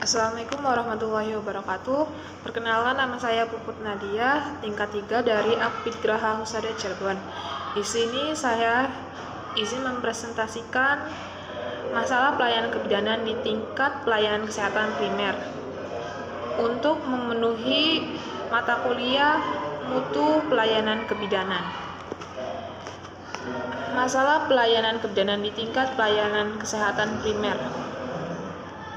Assalamualaikum warahmatullahi wabarakatuh. Perkenalkan, nama saya Puput Nadia, tingkat 3 dari Akpid Graha Husada Cirebon. Di sini saya izin mempresentasikan masalah pelayanan kebidanan di tingkat pelayanan kesehatan primer untuk memenuhi mata kuliah mutu pelayanan kebidanan. Masalah pelayanan kebidanan di tingkat pelayanan kesehatan primer.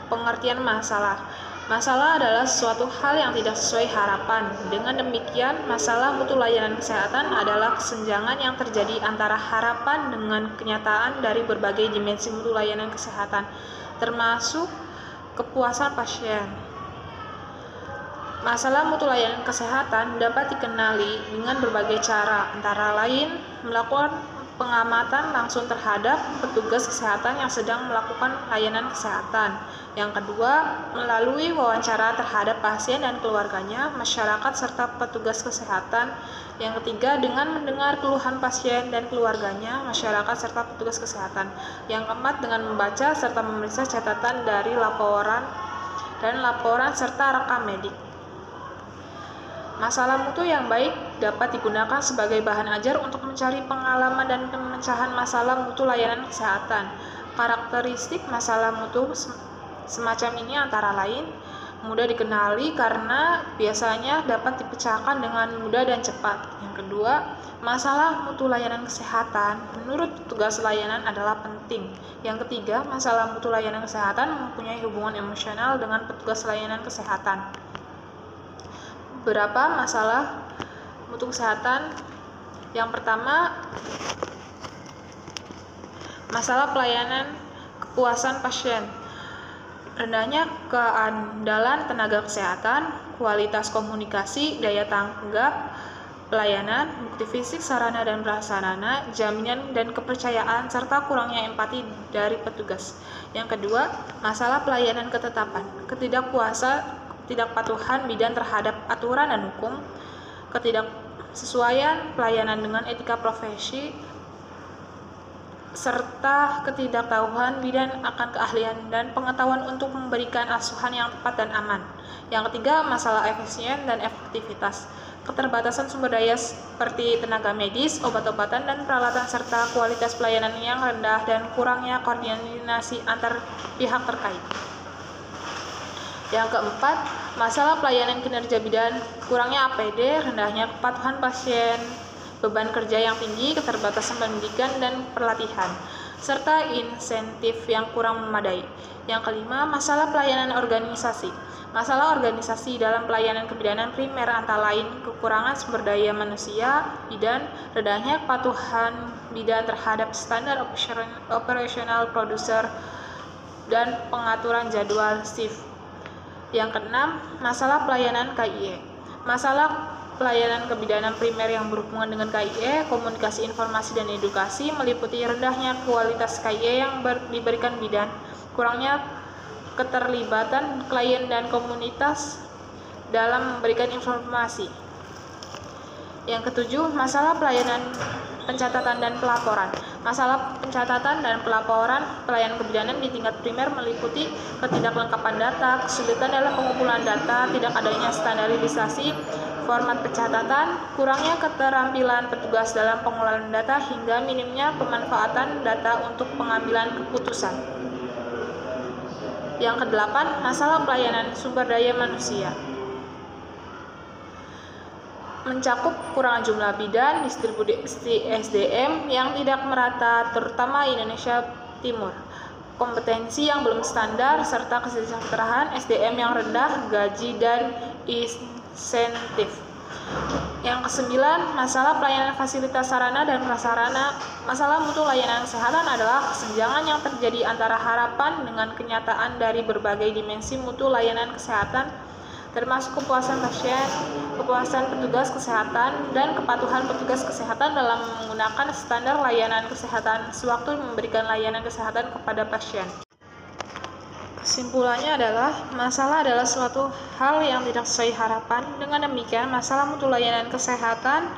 Pengertian masalah. Masalah adalah suatu hal yang tidak sesuai harapan. Dengan demikian, masalah mutu layanan kesehatan adalah kesenjangan yang terjadi antara harapan dengan kenyataan dari berbagai dimensi mutu layanan kesehatan, termasuk kepuasan pasien. Masalah mutu layanan kesehatan dapat dikenali dengan berbagai cara, antara lain melakukan pengamatan langsung terhadap petugas kesehatan yang sedang melakukan layanan kesehatan. Yang kedua, melalui wawancara terhadap pasien dan keluarganya, masyarakat, serta petugas kesehatan. Yang ketiga, dengan mendengar keluhan pasien dan keluarganya, masyarakat, serta petugas kesehatan. Yang keempat, dengan membaca serta memeriksa catatan dari laporan serta rekam medik. Masalah mutu yang baik dapat digunakan sebagai bahan ajar untuk mencari pengalaman dan pemecahan masalah mutu layanan kesehatan. Karakteristik masalah mutu semacam ini antara lain mudah dikenali karena biasanya dapat dipecahkan dengan mudah dan cepat. Yang kedua, masalah mutu layanan kesehatan menurut petugas layanan adalah penting. Yang ketiga, masalah mutu layanan kesehatan mempunyai hubungan emosional dengan petugas layanan kesehatan. Beberapa masalah mutu kesehatan. Yang pertama, masalah pelayanan kepuasan pasien. Rendahnya keandalan tenaga kesehatan, kualitas komunikasi, daya tanggap pelayanan, bukti fisik, sarana dan prasarana, jaminan dan kepercayaan, serta kurangnya empati dari petugas. Yang kedua, masalah pelayanan ketetapan, ketidakpatuhan bidan terhadap aturan dan hukum, ketidaksesuaian pelayanan dengan etika profesi, serta ketidaktahuan bidan akan keahlian dan pengetahuan untuk memberikan asuhan yang tepat dan aman. Yang ketiga, masalah efisien dan efektivitas, keterbatasan sumber daya seperti tenaga medis, obat-obatan, dan peralatan, serta kualitas pelayanan yang rendah dan kurangnya koordinasi antar pihak terkait. Yang keempat, masalah pelayanan kinerja bidan, kurangnya APD, rendahnya kepatuhan pasien, beban kerja yang tinggi, keterbatasan pendidikan dan pelatihan, serta insentif yang kurang memadai. Yang kelima, masalah pelayanan organisasi. Masalah organisasi dalam pelayanan kebidanan primer antara lain kekurangan sumber daya manusia bidan, rendahnya kepatuhan bidan terhadap standar operasional produser, dan pengaturan jadwal shift. Yang keenam, masalah pelayanan KIE. Masalah pelayanan kebidanan primer yang berhubungan dengan KIE, komunikasi, informasi, dan edukasi meliputi rendahnya kualitas KIE yang diberikan bidan, kurangnya keterlibatan klien dan komunitas dalam memberikan informasi. Yang ketujuh, masalah pelayanan pencatatan dan pelaporan. Masalah pencatatan dan pelaporan pelayanan kebidanan di tingkat primer meliputi ketidaklengkapan data, kesulitan dalam pengumpulan data, tidak adanya standarisasi format pencatatan, kurangnya keterampilan petugas dalam pengolahan data, hingga minimnya pemanfaatan data untuk pengambilan keputusan. Yang kedelapan, masalah pelayanan sumber daya manusia. Mencakup kurangan jumlah bidan, distribusi SDM yang tidak merata terutama Indonesia Timur, kompetensi yang belum standar, serta kesejahteraan SDM yang rendah, gaji dan insentif. Yang kesembilan, masalah pelayanan fasilitas sarana dan prasarana. Masalah mutu layanan kesehatan adalah kesenjangan yang terjadi antara harapan dengan kenyataan dari berbagai dimensi mutu layanan kesehatan, termasuk kepuasan pasien, kepuasan petugas kesehatan, dan kepatuhan petugas kesehatan dalam menggunakan standar layanan kesehatan sewaktu memberikan layanan kesehatan kepada pasien. Kesimpulannya adalah, masalah adalah suatu hal yang tidak sesuai harapan. Dengan demikian, masalah mutu layanan kesehatan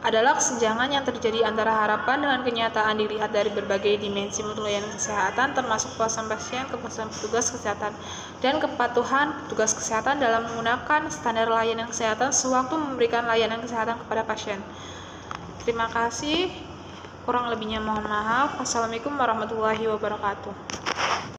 adalah kesenjangan yang terjadi antara harapan dengan kenyataan dilihat dari berbagai dimensi mutu layanan kesehatan, termasuk kepuasan pasien, kepuasan petugas kesehatan, dan kepatuhan petugas kesehatan dalam menggunakan standar layanan kesehatan sewaktu memberikan layanan kesehatan kepada pasien. Terima kasih. Kurang lebihnya mohon maaf. Wassalamualaikum warahmatullahi wabarakatuh.